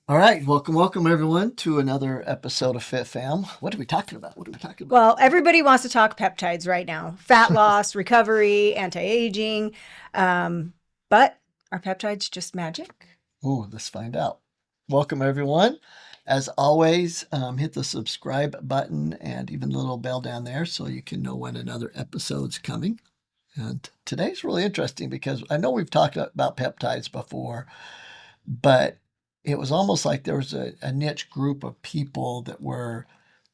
All right, welcome everyone to another episode of Fit Fam. What are we talking about? Well, everybody wants to talk peptides right now: fat loss, recovery, anti aging. But are peptides just magic? Ooh, let's find out. Welcome everyone. As always, hit the subscribe button and even the little bell down there so you can know when another episode's coming. And today's really interesting because I know we've talked about peptides before, but it was almost like there was a niche group of people that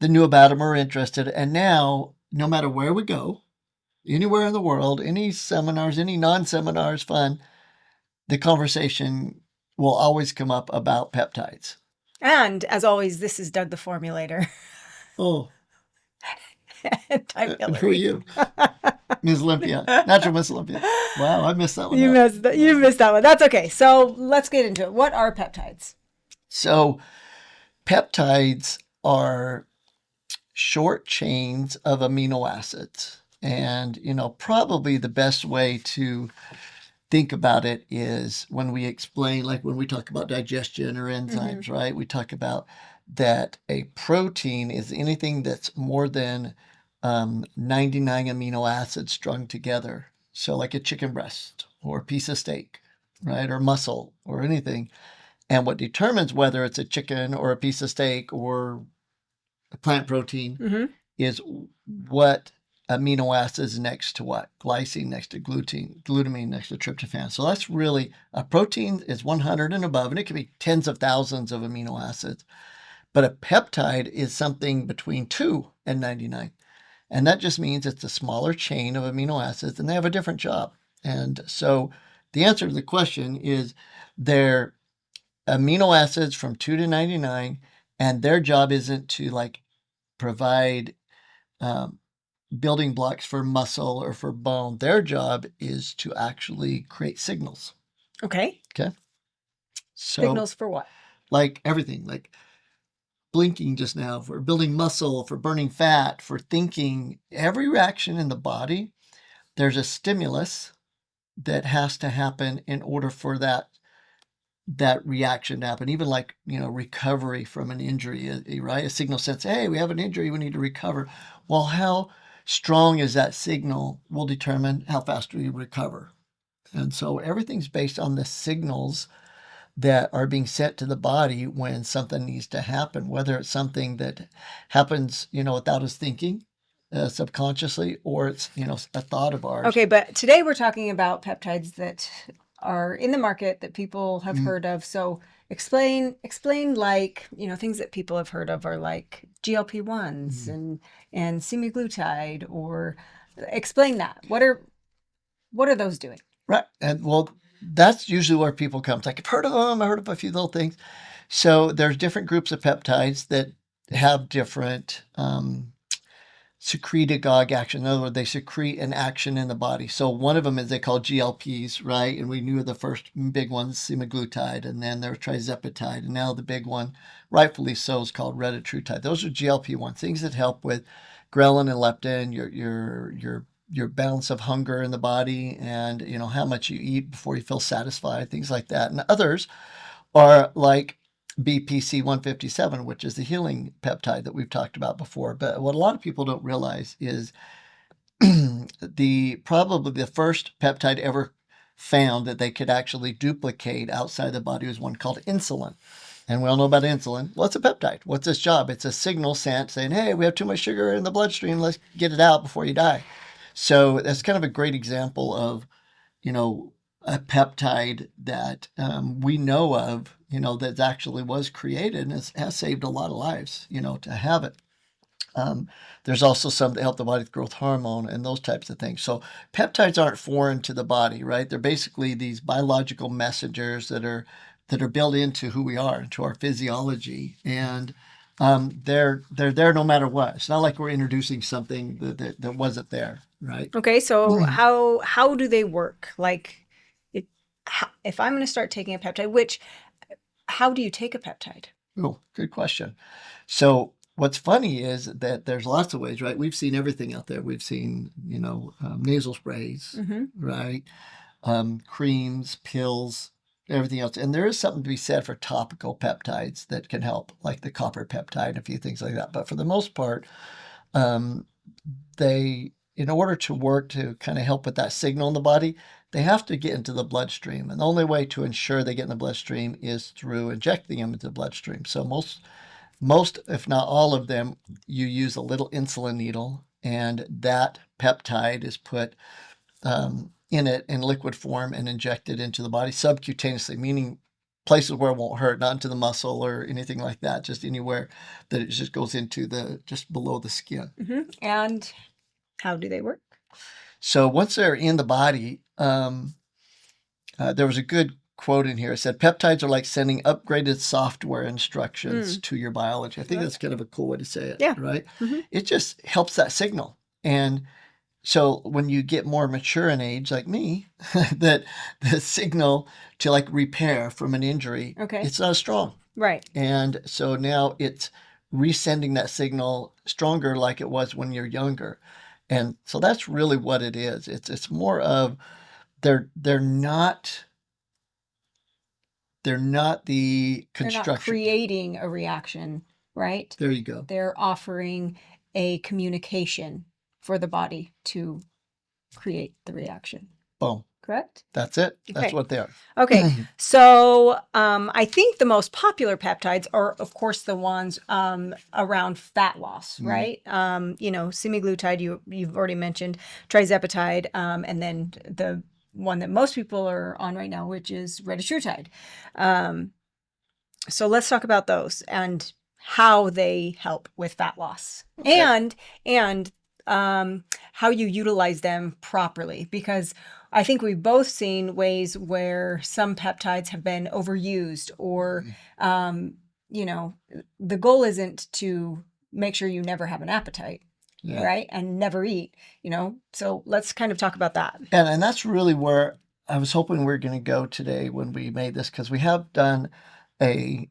knew about them or interested. And now, no matter where we go, anywhere in the world, any seminars, any non-seminars, fun, the conversation will always come up about peptides. And as always, this is Doug the Formulator. Oh, And I'm and who are Hillary. you? Ms. Olympia, natural Miss Olympia. Wow, I missed that one You out. missed that. You missed that one. That's okay. So let's get into it. What are peptides? So, peptides are short chains of amino acids. And, probably the best way to think about it is when we explain, like when we talk about digestion or enzymes, right? We talk about that a protein is anything that's more than 99 amino acids strung together. So, like a chicken breast or a piece of steak, right? Or muscle or anything. And what determines whether it's a chicken or a piece of steak or a plant protein Mm-hmm. is what amino acids next to what? Glycine next to glutamine next to tryptophan. So that's really a protein is 100 and above, and it can be tens of thousands of amino acids. But a peptide is something between 2 and 99. And that just means it's a smaller chain of amino acids and they have a different job. And so the answer to the question is they're amino acids from 2 to 99, and their job isn't to provide um, building blocks for muscle or for bone. Their job is to actually create signals. Okay. Okay. So, Signals for what? like everything, like blinking just now, for building muscle, for burning fat, for thinking, every reaction in the body, there's a stimulus that has to happen in order for that reaction to happen. Even like recovery from an injury, right? A signal says, hey, we have an injury, we need to recover. Well, how strong is that signal will determine how fast we recover. And so everything's based on the signals that are being sent to the body when something needs to happen, whether it's something that happens without us thinking, subconsciously, or it's a thought of ours. Okay, but today we're talking about peptides that are in the market that people have Mm. heard of. So explain like, things that people have heard of are like GLP-1s and semaglutide, or explain that. What are those doing? Right. And well, that's usually where people come. It's like, I've heard of them. I heard of a few little things. So there's different groups of peptides that have different secretagogue action. In other words, they secrete an action in the body. So one of them is they call GLPs, right? And we knew the first big ones, semaglutide, and then there was trizepatide, and now the big one, rightfully so, is called retatrutide. Those are GLP-1 things that help with ghrelin and leptin, your balance of hunger in the body, and how much you eat before you feel satisfied, things like that. And others are like BPC 157, which is the healing peptide that we've talked about before. But what a lot of people don't realize is probably the first peptide ever found that they could actually duplicate outside the body was one called insulin. And we all know about insulin. What's a peptide? What's its job? It's a signal sent saying, hey, we have too much sugar in the bloodstream. Let's get it out before you die. So that's kind of a great example of, a peptide that we know of, that actually was created and has saved a lot of lives, to have it. There's also some that help the body with growth hormone and those types of things. So peptides aren't foreign to the body, right? They're basically these biological messengers that are built into who we are, into our physiology, and they're there no matter what. It's not like we're introducing something that wasn't there, right? Okay, so how do they work? Like, it, if I'm going to start taking a peptide, how do you take a peptide? Oh, good question. So what's funny is that there's lots of ways, right? We've seen everything out there. We've seen, nasal sprays, Mm-hmm. right? Creams, pills, everything else. And there is something to be said for topical peptides that can help, like the copper peptide and a few things like that. But for the most part, um, they, in order to work to kind of help with that signal in the body, they have to get into the bloodstream. And the only way to ensure they get in the bloodstream is through injecting them into the bloodstream. So most, if not all of them, you use a little insulin needle, and that peptide is put in it in liquid form and injected into the body subcutaneously, meaning places where it won't hurt, not into the muscle or anything like that, just anywhere that it just goes into just below the skin. And how do they work? So once they're in the body, there was a good quote in here. It said, peptides are like sending upgraded software instructions to your biology. I think that's kind of a cool way to say it, Yeah. right? It just helps that signal. And so when you get more mature in age, like me, that the signal to like repair from an injury, it's not as strong. Right. And so now it's resending that signal stronger like it was when you're younger. And so that's really what it is. It's more of they're not the construction. They're not creating a reaction, right? There you go. They're offering a communication for the body to create the reaction. Boom. Correct? That's it. That's Okay. what they are. Okay. So I think the most popular peptides are, of course, the ones around fat loss, right? Semaglutide, you've already mentioned, trizepatide, and then the one that most people are on right now, which is retatrutide. So let's talk about those and how they help with fat loss, and how you utilize them properly, because I think we've both seen ways where some peptides have been overused, or the goal isn't to make sure you never have an appetite. Yeah. Right? And never eat, so let's kind of talk about that. And that's really where I was hoping we were going to go today when we made this, because we have done a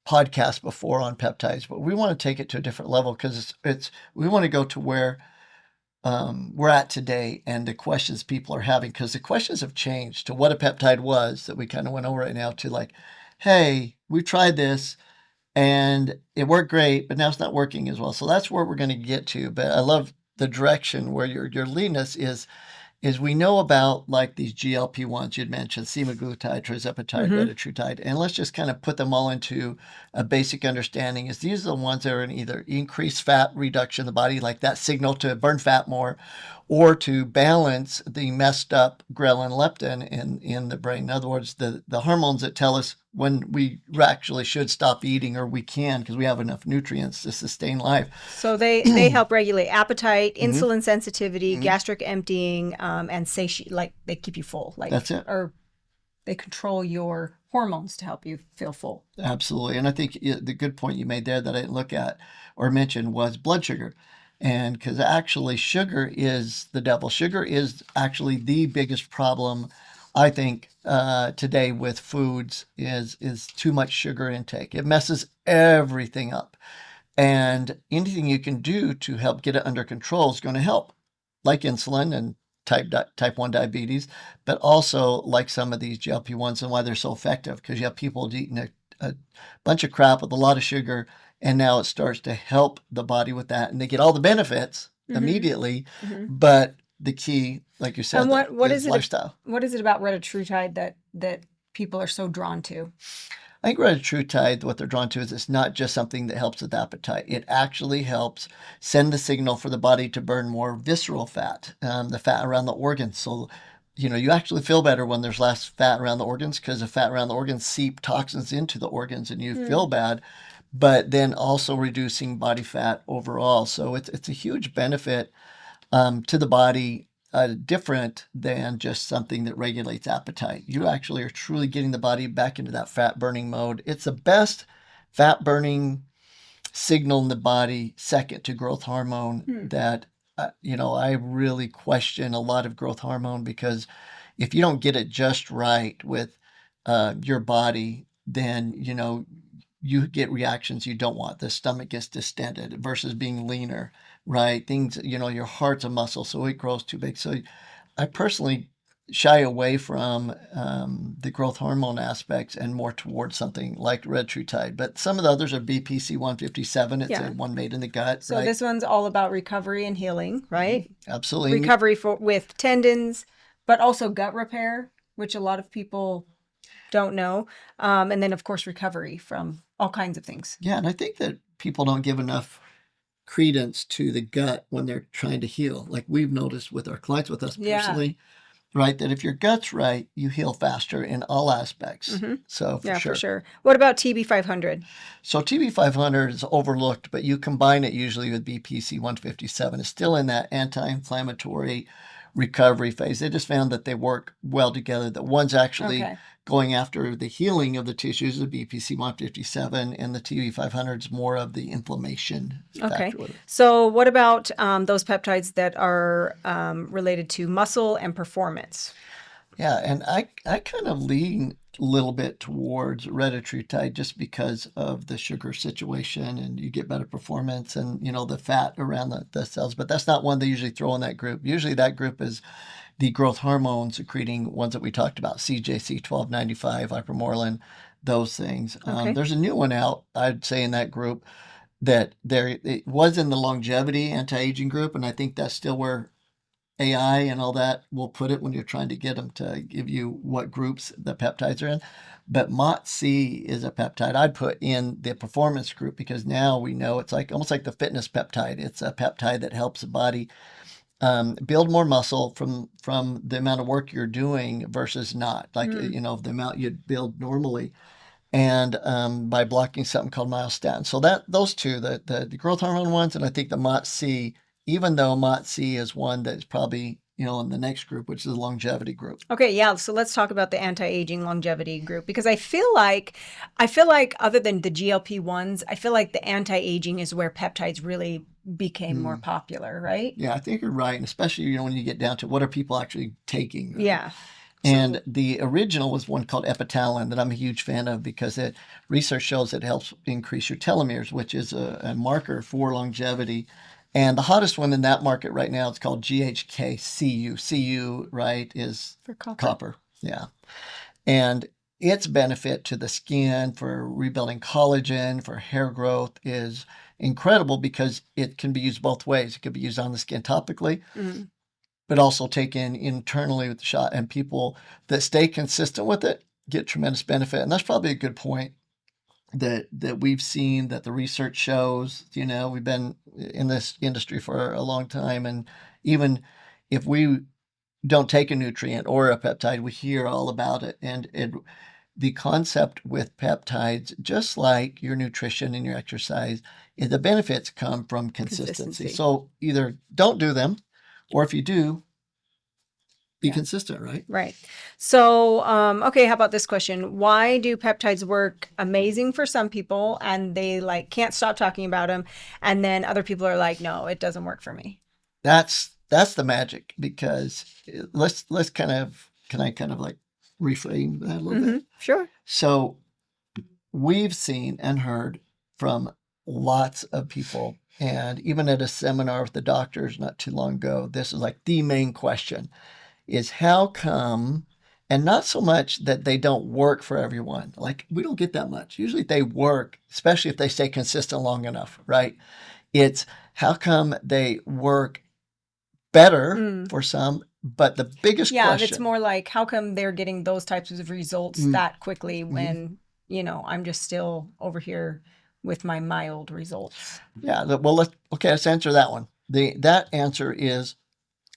podcast before on peptides, but we want to take it to a different level, because we want to go to where we're at today and the questions people are having, because the questions have changed to what a peptide was that we kind of went over right now to like, hey, we tried this and it worked great, but now it's not working as well. So that's where we're going to get to. But I love the direction where your leading us is we know about like these GLP-1s you'd mentioned, semaglutide, trizepatide, retatrutide, and let's just kind of put them all into a basic understanding. Is these are the ones that are in either increased fat reduction in the body, like that signal to burn fat more, or to balance the messed up ghrelin leptin in the brain. In other words, the hormones that tell us when we actually should stop eating, or we can because we have enough nutrients to sustain life. So they help regulate appetite, insulin sensitivity, gastric emptying, and satiety. Like they keep you full. Like that's it. Or they control your hormones to help you feel full. Absolutely. And I think the good point you made there that I didn't look at or mention was blood sugar. And because actually sugar is the devil. Sugar is actually the biggest problem, I think, today with foods is too much sugar intake. It messes everything up. And anything you can do to help get it under control is going to help, like insulin and type 1 diabetes, but also like some of these GLP-1s and why they're so effective, because you have people eating a bunch of crap with a lot of sugar, and now it starts to help the body with that, and they get all the benefits immediately. But the key, like you said, and what is lifestyle. What is it about retatrutide that people are so drawn to? I think retatrutide, what they're drawn to is it's not just something that helps with appetite. It actually helps send the signal for the body to burn more visceral fat, the fat around the organs. So, you actually feel better when there's less fat around the organs, because the fat around the organs seep toxins into the organs and you feel bad, but then also reducing body fat overall. So it's a huge benefit to the body, different than just something that regulates appetite. You actually are truly getting the body back into that fat burning mode. It's the best fat burning signal in the body, second to growth hormone, that I really question a lot of growth hormone, because if you don't get it just right with your body, then you get reactions you don't want. The stomach gets distended versus being leaner, right? Things, your heart's a muscle, so it grows too big. So I personally shy away from the growth hormone aspects and more towards something like retatrutide. But some of the others are BPC-157. It's Yeah. a one made in the gut, So right? this one's all about recovery and healing, right? Absolutely. Recovery with tendons, but also gut repair, which a lot of people don't know. And then, of course, recovery from all kinds of things. Yeah, and I think that people don't give enough credence to the gut when they're trying to heal. Like we've noticed with our clients, with us Yeah. personally, right? That if your gut's right, you heal faster in all aspects. So Yeah, for sure. What about TB500? So TB500 is overlooked, but you combine it usually with BPC-157. It's still in that anti-inflammatory recovery phase. They just found that they work well together. That one's actually going after the healing of the tissues of BPC-157, and the TB500 is more of the inflammation factor. So what about those peptides that are related to muscle and performance? Yeah, and I kind of lean a little bit towards retatrutide just because of the sugar situation, and you get better performance and, you know, the fat around the cells. But that's not one they usually throw in that group. Usually that group is the growth hormone secreting ones that we talked about, CJC 1295, ipamorelin, those things. There's a new one out, I'd say, in that group that it was in the longevity anti-aging group, and I think that's still where AI and all that will put it when you're trying to get them to give you what groups the peptides are in. But MOTS-C is a peptide I'd put in the performance group because now we know it's like almost like the fitness peptide. It's a peptide that helps the body build more muscle from the amount of work you're doing versus not, like you know, the amount you'd build normally, and by blocking something called myostatin. So that those two, the growth hormone ones, and I think the MOTS-C, even though MOTS-C is one that's probably, you know, in the next group, which is the longevity group. Okay, yeah. So let's talk about the anti-aging longevity group, because I feel like other than the GLP-1s, I feel like the anti-aging is where peptides really became more popular, right? Yeah, I think you're right, and especially, you know, when you get down to what are people actually taking. Right? Yeah. And the original was one called epitalin that I'm a huge fan of because research shows it helps increase your telomeres, which is a marker for longevity. And the hottest one in that market right now is called GHK-Cu. Cu, right, is For copper. Yeah. And its benefit to the skin for rebuilding collagen, for hair growth is incredible because it can be used both ways. It could be used on the skin topically, but also taken internally with the shot. And people that stay consistent with it get tremendous benefit. And that's probably a good point that we've seen, that the research shows. You know, we've been in this industry for a long time, and even if we don't take a nutrient or a peptide, we hear all about it. And the concept with peptides, just like your nutrition and your exercise, is the benefits come from consistency. So either don't do them, or if you do, be consistent, right? Right. So, okay, how about this question? Why do peptides work amazing for some people and they like can't stop talking about them, and then other people are like, no, it doesn't work for me? That's the magic, because let's kind of, can I kind of like reframe that a little bit? Sure. So we've seen and heard from lots of people, and even at a seminar with the doctors not too long ago, this is like the main question is how come, and not so much that they don't work for everyone. Like we don't get that much. Usually they work, especially if they stay consistent long enough, right? It's how come they work better for some, but the biggest question. It's more like how come they're getting those types of results that quickly when, you know, I'm just still over here with my mild results. Yeah, well, let's answer that one. That answer is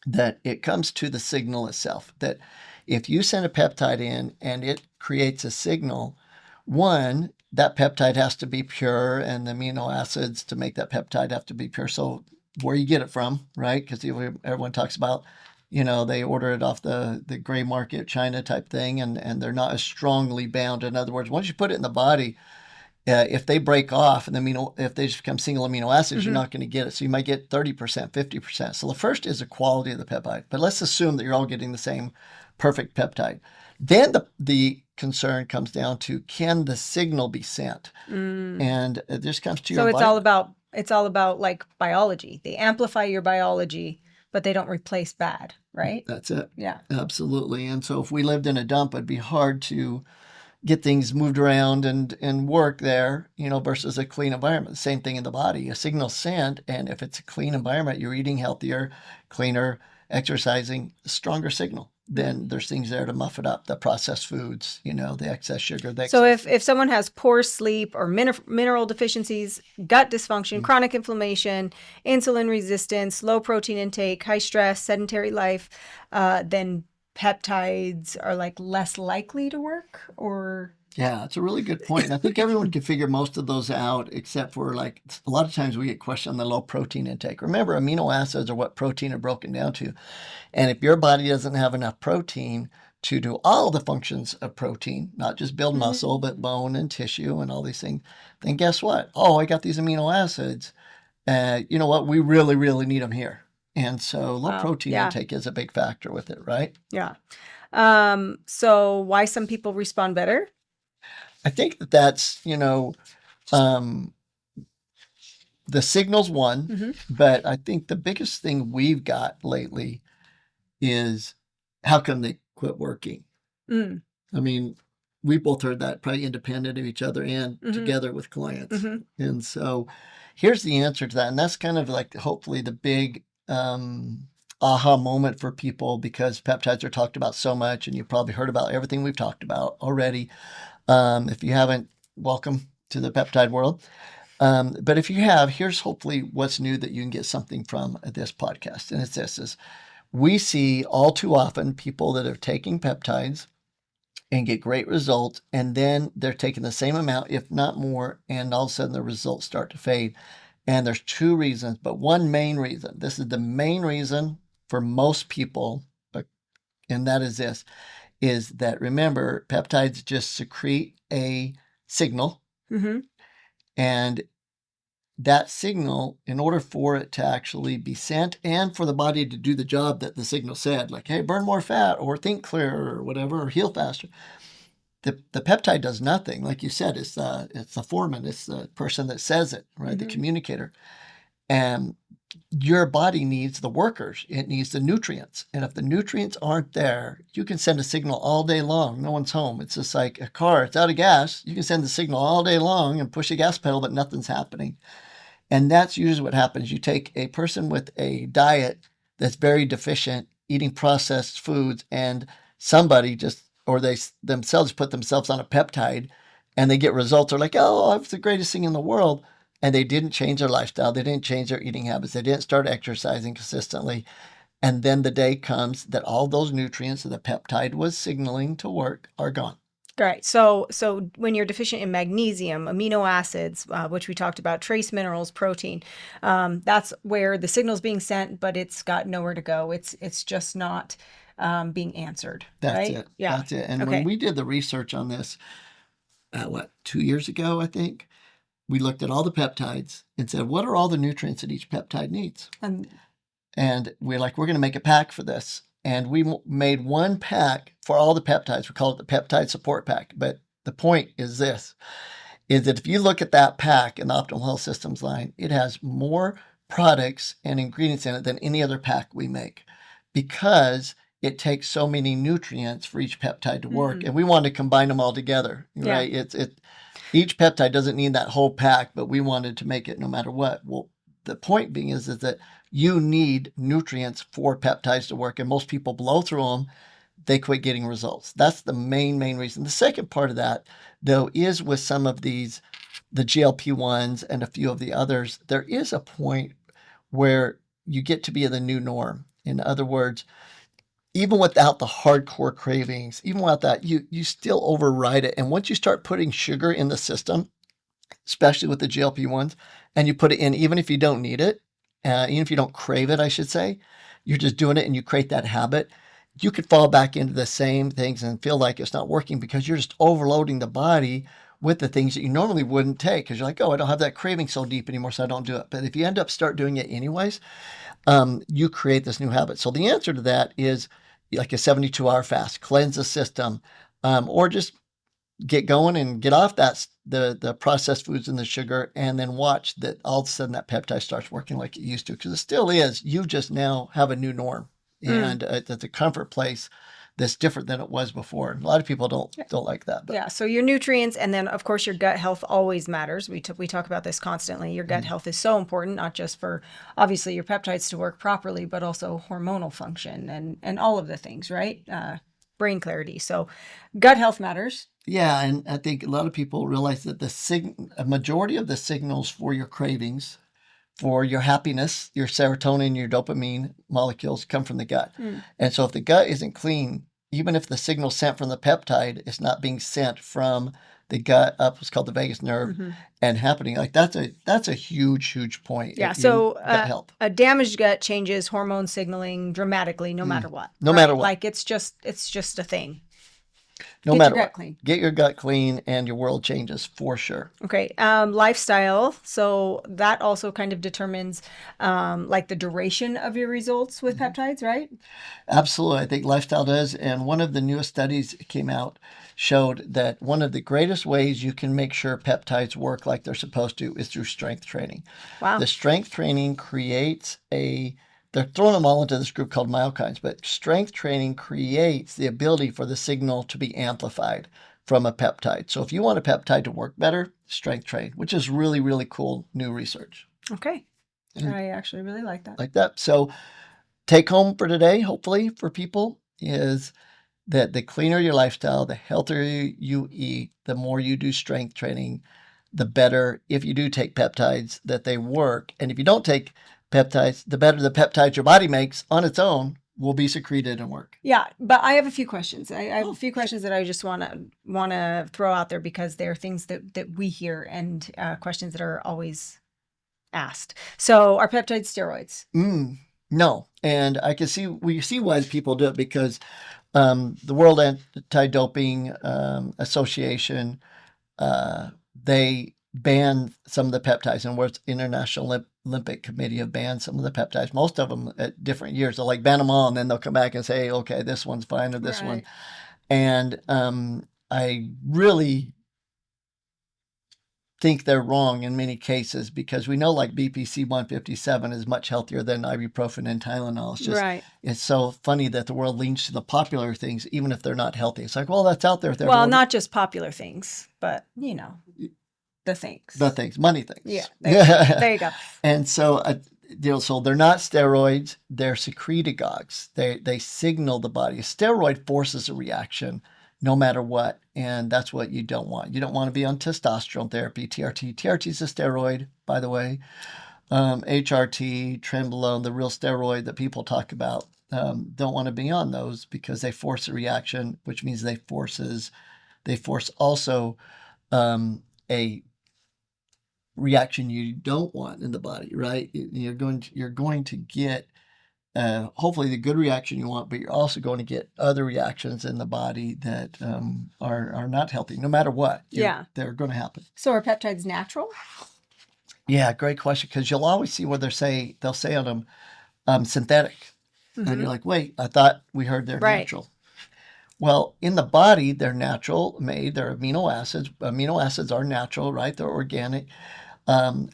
that it comes to the signal itself, that if you send a peptide in and it creates a signal, one, that peptide has to be pure, and the amino acids to make that peptide have to be pure. So where you get it from, right? Because everyone talks about, you know, they order it off the gray market, China type thing, and they're not as strongly bound. In other words, once you put it in the body, if they break off and if they just become single amino acids, you're not going to get it. So you might get 30%, 50%. So the first is the quality of the peptide. But let's assume that you're all getting the same perfect peptide. Then the concern comes down to, can the signal be sent? And this comes to your So it's all about like biology. They amplify your biology but they don't replace bad, right? That's it. Yeah. Absolutely. And so if we lived in a dump, it'd be hard to get things moved around and work there, versus a clean environment. Same thing in the body. A signal sent, and if it's a clean environment, you're eating healthier, cleaner, exercising, stronger signal. Then there's things there to muff it up, the processed foods, the excess sugar. So if someone has poor sleep or mineral deficiencies, gut dysfunction, chronic inflammation, insulin resistance, low protein intake, high stress, sedentary life, then peptides are like less likely to work, or? Yeah, it's a really good point. And I think everyone can figure most of those out, except for like a lot of times we get questioned on the low protein intake. Remember, amino acids are what protein are broken down to. And if your body doesn't have enough protein to do all the functions of protein, not just build muscle, but bone and tissue and all these things, then guess what? Oh, I got these amino acids. You know what? We really, really need them here. And so low protein intake is a big factor with it, right? Yeah. So why some people respond better? I think that's, the signal's one, but I think the biggest thing we've got lately is how come they quit working? I mean, we both heard that probably independent of each other and together with clients. And so here's the answer to that. And that's kind of like hopefully the big aha moment for people, because peptides are talked about so much, and you've probably heard about everything we've talked about already. If you haven't, welcome to the peptide world. But if you have, here's hopefully what's new that you can get something from this podcast. And it's this, is we see all too often people that are taking peptides and get great results, and then they're taking the same amount, if not more, and all of a sudden the results start to fade. And there's two reasons, but one main reason. This is the main reason for most people, and that is this, is that, remember, peptides just secrete a signal. And that signal, in order for it to actually be sent and for the body to do the job that the signal said, like, hey, burn more fat or think clearer or whatever, or heal faster, the peptide does nothing. Like you said, it's the foreman, it's the person that says it, right? The communicator. And your body needs the workers. It needs the nutrients. And if the nutrients aren't there, you can send a signal all day long. No one's home. It's just like a car. It's out of gas. You can send the signal all day long and push the gas pedal, but nothing's happening. And that's usually what happens. You take a person with a diet that's very deficient, eating processed foods, and somebody just, or they themselves put themselves on a peptide, and they get results. They're like, oh, it's the greatest thing in the world. And they didn't change their lifestyle. They didn't change their eating habits. They didn't start exercising consistently. And then the day comes that all those nutrients that the peptide was signaling to work are gone. Right. So when you're deficient in magnesium, amino acids, which we talked about, trace minerals, protein, that's where the signal's being sent, but it's got nowhere to go. It's just not being answered. That's right? it. Yeah. That's it. And when we did the research on this, 2 years ago, I think, we looked at all the peptides and said, what are all the nutrients that each peptide needs? And we're going to make a pack for this. And we made one pack for all the peptides. We call it the peptide support pack. But the point is this, is that if you look at that pack in the Optimal Health Systems line, it has more products and ingredients in it than any other pack we make, because it takes so many nutrients for each peptide to work. And we wanted to combine them all together, right? Each peptide doesn't need that whole pack, but we wanted to make it no matter what. Well, the point being is that you need nutrients for peptides to work, and most people blow through them. They quit getting results. That's the main reason. The second part of that, though, is with some of these, the GLP-1s and a few of the others, there is a point where you get to be the new norm. In other words, even without the hardcore cravings, even without that, you still override it. And once you start putting sugar in the system, especially with the GLP-1s, and you put it in, even if you don't need it, even if you don't crave it, I should say, you're just doing it and you create that habit, you could fall back into the same things and feel like it's not working, because you're just overloading the body with the things that you normally wouldn't take, because you're like, oh, I don't have that craving so deep anymore, so I don't do it. But if you end up start doing it anyways, you create this new habit. So the answer to that is like a 72-hour fast, cleanse the system, or just get going and get off the processed foods and the sugar, and then watch that all of a sudden that peptide starts working like it used to, because it still is. You just now have a new norm, and it's a comfort place that's different than it was before. And a lot of people don't like that. But Yeah. So your nutrients, and then of course your gut health always matters. We talk about this constantly. Your gut health is so important, not just for obviously your peptides to work properly, but also hormonal function and all of the things, right? Brain clarity. So gut health matters. Yeah, and I think a lot of people realize that a majority of the signals for your cravings, for your happiness, your serotonin, your dopamine molecules come from the gut. And so if the gut isn't clean, even if the signal sent from the peptide is not being sent from the gut up what's called the vagus nerve and happening, like that's a huge point. Yeah. in So gut health. a damaged gut changes hormone signaling dramatically, no matter what. No matter what. Like it's just a thing. No Get matter your gut what. clean. Get your gut clean and your world changes for sure. Okay. Lifestyle. So that also kind of determines like the duration of your results with peptides, right? Absolutely. I think lifestyle does. And one of the newest studies that came out showed that one of the greatest ways you can make sure peptides work like they're supposed to is through strength training. Wow. The strength training creates they're throwing them all into this group called myokines, but strength training creates the ability for the signal to be amplified from a peptide. So if you want a peptide to work better, strength train, which is really, really cool new research. Okay. I actually really like that. Like that. So take home for today, hopefully for people, is that the cleaner your lifestyle, the healthier you eat, the more you do strength training, the better, if you do take peptides, that they work. And if you don't take peptides, the better the peptides your body makes on its own will be secreted and work. Yeah, but I have a few questions. I have a few questions that I just want to throw out there because they're things that we hear and questions that are always asked. So are peptides steroids? No. And we see why people do it, because the World Anti-Doping Association, they ban some of the peptides, and where International Olympic Committee have banned some of the peptides, most of them at different years. They'll like ban them all, and then they'll come back and say, okay, this one's fine, or this one. And I really think they're wrong in many cases, because we know like BPC 157 is much healthier than ibuprofen and Tylenol. It's just, it's so funny that the world leans to the popular things, even if they're not healthy. It's like, well, that's out there. Well, not just popular things, but the things. Money things. Yeah. There you go. And so, so they're not steroids. They're secretagogues. They signal the body. A steroid forces a reaction no matter what. And that's what you don't want. You don't want to be on testosterone therapy, TRT. TRT is a steroid, by the way. HRT, Trenbolone, the real steroid that people talk about, don't want to be on those because they force a reaction, which means they force also a reaction you don't want in the body, right? You're going to get hopefully the good reaction you want, but you're also going to get other reactions in the body that are not healthy, no matter what. They're going to happen. So are peptides natural? Yeah, great question, because you'll always see where they'll say on them synthetic. And you're like, wait, I thought we heard they're natural. Well, in the body, they're natural made. They're amino acids. Amino acids are natural, right? They're organic. And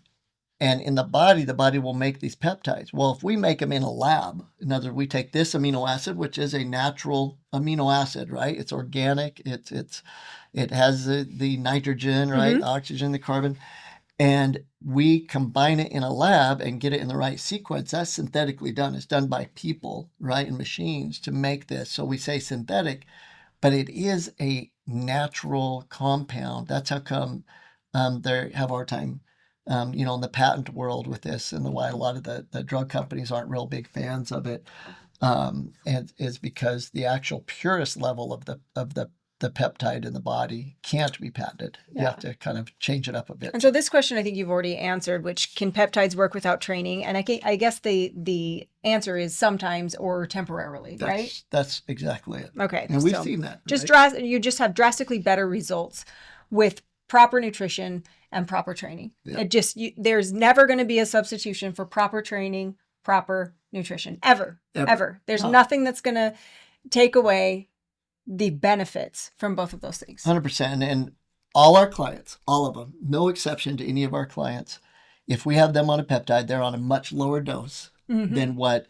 in the body will make these peptides. Well, if we make them in a lab, in other words, we take this amino acid, which is a natural amino acid, right? It's organic. It has the nitrogen, right? Oxygen, the carbon. And we combine it in a lab and get it in the right sequence. That's synthetically done. It's done by people, right, and machines to make this. So we say synthetic, but it is a natural compound. That's how come they have our time, in the patent world with this, and why a lot of the drug companies aren't real big fans of it, and is because the actual purest level of the peptide in the body can't be patented. You have to kind of change it up a bit. And so this question I think you've already answered, which can peptides work without training? And I guess the answer is sometimes or temporarily, right? That's exactly it. Okay. And we've seen that. You just have drastically better results with proper nutrition and proper training. It there's never going to be a substitution for proper training, proper nutrition, ever. There's nothing that's going to take away the benefits from both of those things. 100%. And all our clients, all of them, no exception to any of our clients, if we have them on a peptide, they're on a much lower dose than what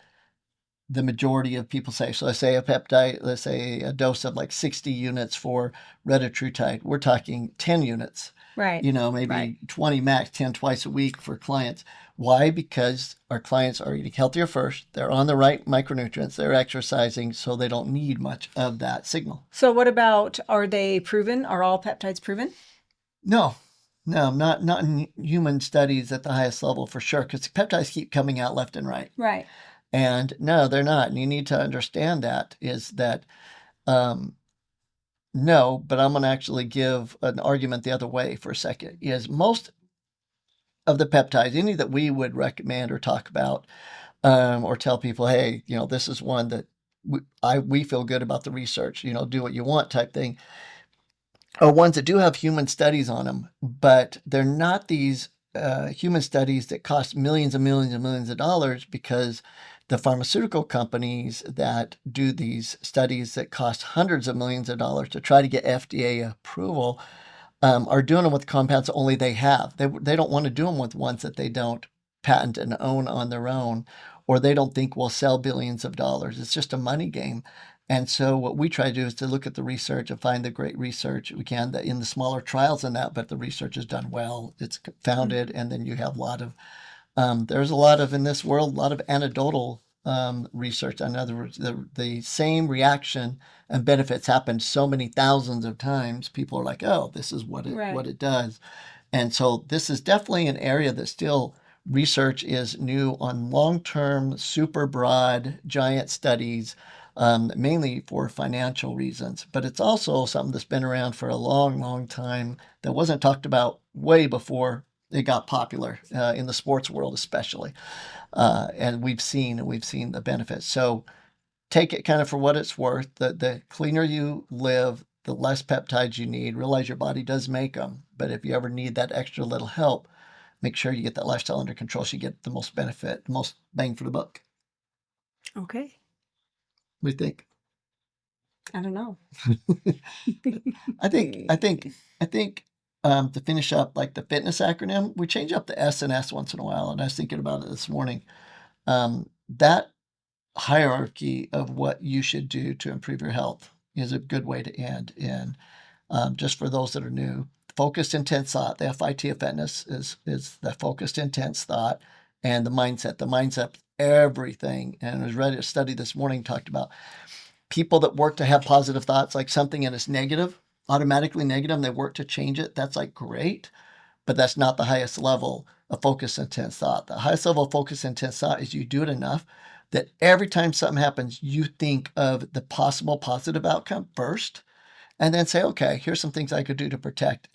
the majority of people say. So let's say a peptide, let's say a dose of like 60 units for retatrutide. We're talking 10 units. Right. Maybe 20 max, 10 twice a week for clients. Why? Because our clients are eating healthier first. They're on the right micronutrients. They're exercising, so they don't need much of that signal. So what about, are they proven? Are all peptides proven? No, not in human studies at the highest level for sure, because peptides keep coming out left and right. Right. And no, they're not. And you need to understand that is that, no, but I'm going to actually give an argument the other way for a second, is most of the peptides, any that we would recommend or talk about, or tell people, hey, this is one that we feel good about the research, do what you want type thing, are ones that do have human studies on them, but they're not these human studies that cost millions and millions and millions of dollars, because the pharmaceutical companies that do these studies that cost hundreds of millions of dollars to try to get FDA approval are doing them with compounds only they have. They don't want to do them with ones that they don't patent and own on their own, or they don't think will sell billions of dollars. It's just a money game. And so what we try to do is to look at the research and find the great research we can that in the smaller trials and that, but the research is done well, it's founded, and then you have a lot of, there's a lot of, in this world, a lot of anecdotal research. In other words, the same reaction and benefits happen so many thousands of times. People are like, oh, this is what it does. And so this is definitely an area that still research is new on long-term, super broad, giant studies, mainly for financial reasons. But it's also something that's been around for a long, long time that wasn't talked about way before it got popular in the sports world, especially. And we've seen the benefits. So take it kind of for what it's worth. The cleaner you live, the less peptides you need. Realize your body does make them, but if you ever need that extra little help, make sure you get that lifestyle under control so you get the most benefit, the most bang for the buck. Okay. What do you think? I don't know. I think to finish up, like the fitness acronym, we change up the S and S once in a while, and I was thinking about it this morning. That hierarchy of what you should do to improve your health is a good way to end. And just for those that are new, focused, intense thought, the FIT of fitness is the focused, intense thought, and the mindset. The mindset, everything. And I was ready to study this morning, talked about people that work to have positive thoughts, like something that is negative, automatically negative, and they work to change it. That's like great, but that's not the highest level of focused, intense thought. The highest level of focused, intense thought is you do it enough that every time something happens, you think of the possible positive outcome first, and then say, okay, here's some things I could do to protect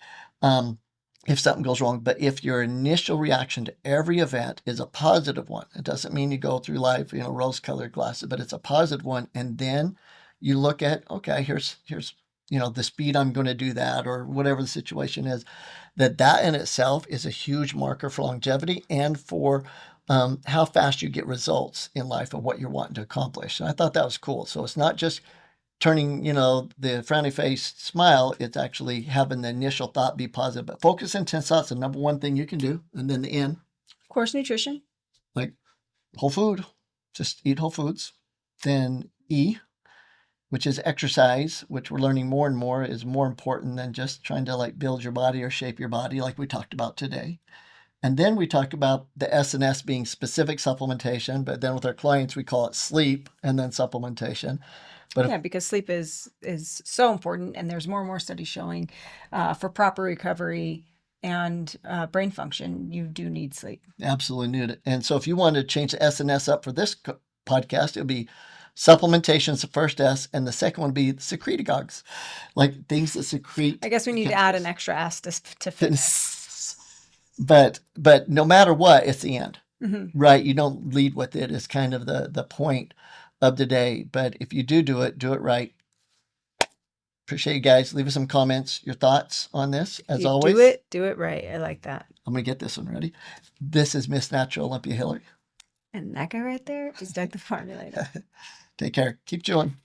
if something goes wrong. But if your initial reaction to every event is a positive one, it doesn't mean you go through life, rose-colored glasses, but it's a positive one. And then you look at, okay, here's the speed I'm going to do that, or whatever the situation is, that in itself is a huge marker for longevity and for how fast you get results in life of what you're wanting to accomplish. And I thought that was cool. So it's not just turning, the frowny face smile, it's actually having the initial thought be positive. But focus, intense thoughts, the number one thing you can do. And then the N. Of course, nutrition. Like whole food. Just eat whole foods. Then E, which is exercise, which we're learning more and more is more important than just trying to like build your body or shape your body like we talked about today. And then we talk about the S and S being specific supplementation, but then with our clients, we call it sleep and then supplementation. But because sleep is so important, and there's more and more studies showing for proper recovery and brain function, you do need sleep. Absolutely need it. And so if you wanted to change the S and S up for this podcast, it would be supplementation is the first S, and the second one would be secretagogues, like things that secrete. I guess we need to add an extra S to fitness. But no matter what, it's the end, right? You don't lead with it. It's kind of the point of the day. But if you do it right. Appreciate you guys. Leave us some comments, your thoughts on this, as always. Do it right. I like that. I'm going to get this one ready. This is Miss Natural Olympia Hilary. And that guy right there is Doug the Formulator. Take care. Keep chewing.